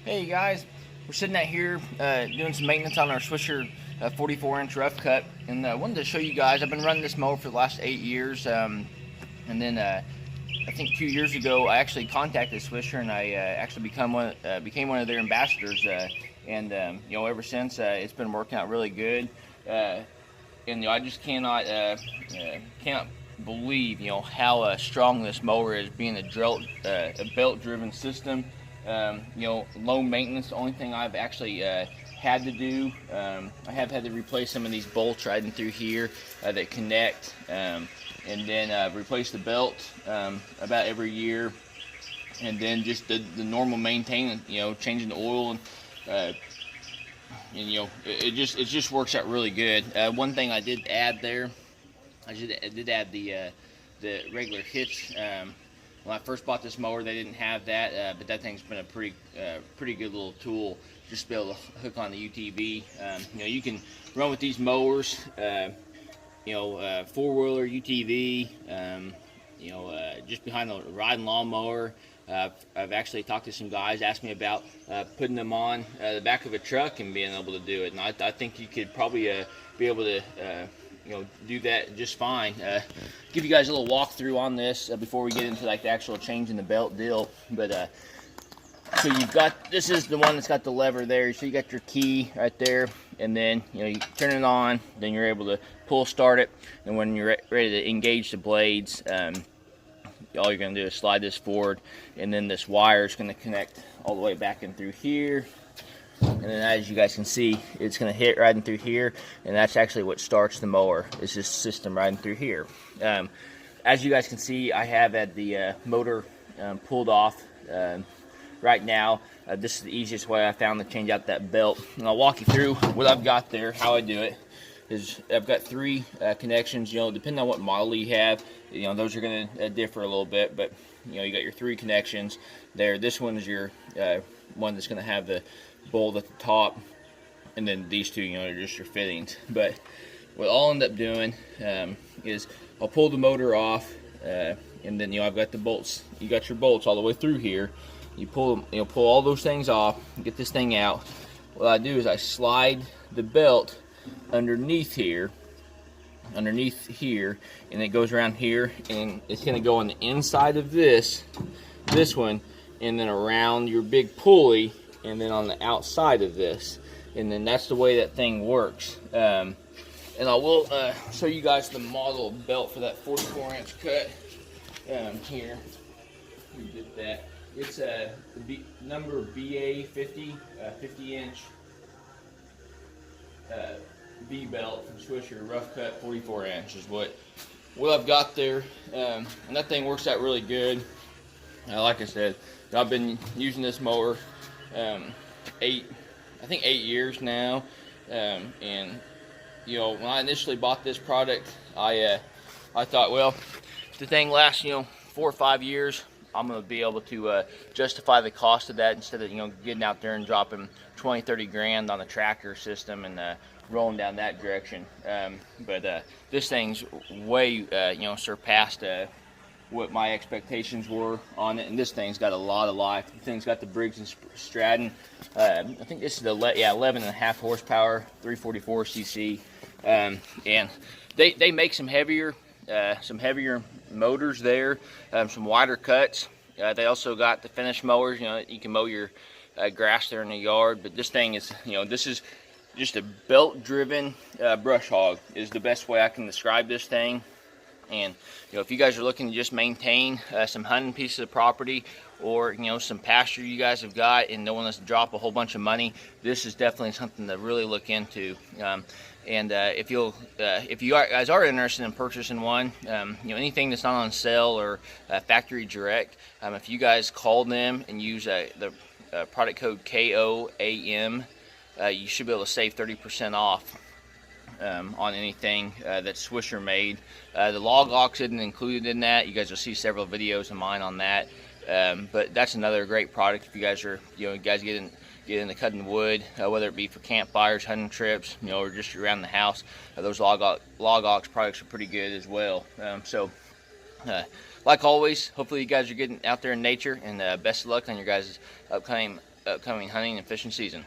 Hey guys, we're sitting out here doing some maintenance on our Swisher 44-inch rough cut, and I wanted to show you guys. I've been running this mower for the last 8 years, and then I think 2 years ago I actually contacted Swisher, and I actually became one of their ambassadors, and ever since it's been working out really good, and I just cannot believe how strong this mower is, being a belt-driven system. Low maintenance. The only thing I've actually had to do, I have had to replace some of these bolts riding through here that connect, and then replace the belt about every year, and then just the normal maintenance, changing the oil, and it just works out really good. One thing I did add there, I did add the regular hitch. When I first bought this mower, they didn't have that, but that thing's been a pretty good little tool just to be able to hook on the UTV. You can run with these mowers, four-wheeler UTV, just behind the riding lawnmower. I've actually talked to some guys, asked me about putting them on the back of a truck and being able to do it, and I think you could probably be able to do that just fine. Give you guys a little walkthrough on this before we get into like the actual change in the belt deal. But so this is the one that's got the lever there. So you got your key right there, and then you turn it on. Then you're able to pull start it, and when you're ready to engage the blades, all you're going to do is slide this forward, and then this wire is going to connect all the way back in through here. And then, as you guys can see, it's going to hit riding through here, and that's actually what starts the mower, is this system riding through here. As you guys can see, I have had the motor pulled off right now. This is the easiest way I found to change out that belt, and I'll walk you through what I've got there. How I do it is I've got 3 connections. Depending on what model you have, those are going to differ a little bit, but you got your 3 connections there. This one is your one that's going to have the bolt at the top, and then these 2 are just your fittings. But what I'll end up doing is I'll pull the motor off, and then I've got the bolts. You got your bolts all the way through here. You pull all those things off, get this thing out. What I do is I slide the belt underneath here, and it goes around here, and it's going to go on the inside of this one, and then around your big pulley, and then on the outside of this, and then that's the way that thing works. And I will show you guys the model belt for that 44-inch cut here. We did that. It's a number BA 50, 50-inch B belt from Swisher, rough cut 44-inch is what I've got there, and that thing works out really good. Like I said, I've been using this mower 8 years now, and when I initially bought this product, I thought, well, if the thing lasts 4 or 5 years, I'm going to be able to justify the cost of that, instead of getting out there and dropping 20-30 grand on a tractor system and rolling down that direction. But this thing's way surpassed what my expectations were on it, and this thing's got a lot of life. The thing's got the Briggs and Stratton. I think this is the 11.5 horsepower, 344 cc, and they make some heavier motors there, some wider cuts. They also got the finish mowers. You can mow your grass there in the yard, but this thing is, this is just a belt-driven brush hog is the best way I can describe this thing. And if you guys are looking to just maintain some hunting pieces of property, or some pasture you guys have got and don't want us to drop a whole bunch of money, this is definitely something to really look into. And if you guys are interested in purchasing one, anything that's not on sale or factory direct, if you guys call them and use the product code KOAM, you should be able to save 30% off on anything that's Swisher made. The logox isn't included in that. You guys will see several videos of mine on that. But that's another great product if you guys are, guys get into cutting wood, whether it be for campfires, hunting trips, or just around the house. Those logox products are pretty good as well. Like always, hopefully you guys are getting out there in nature, and best of luck on your guys' upcoming upcoming hunting and fishing season.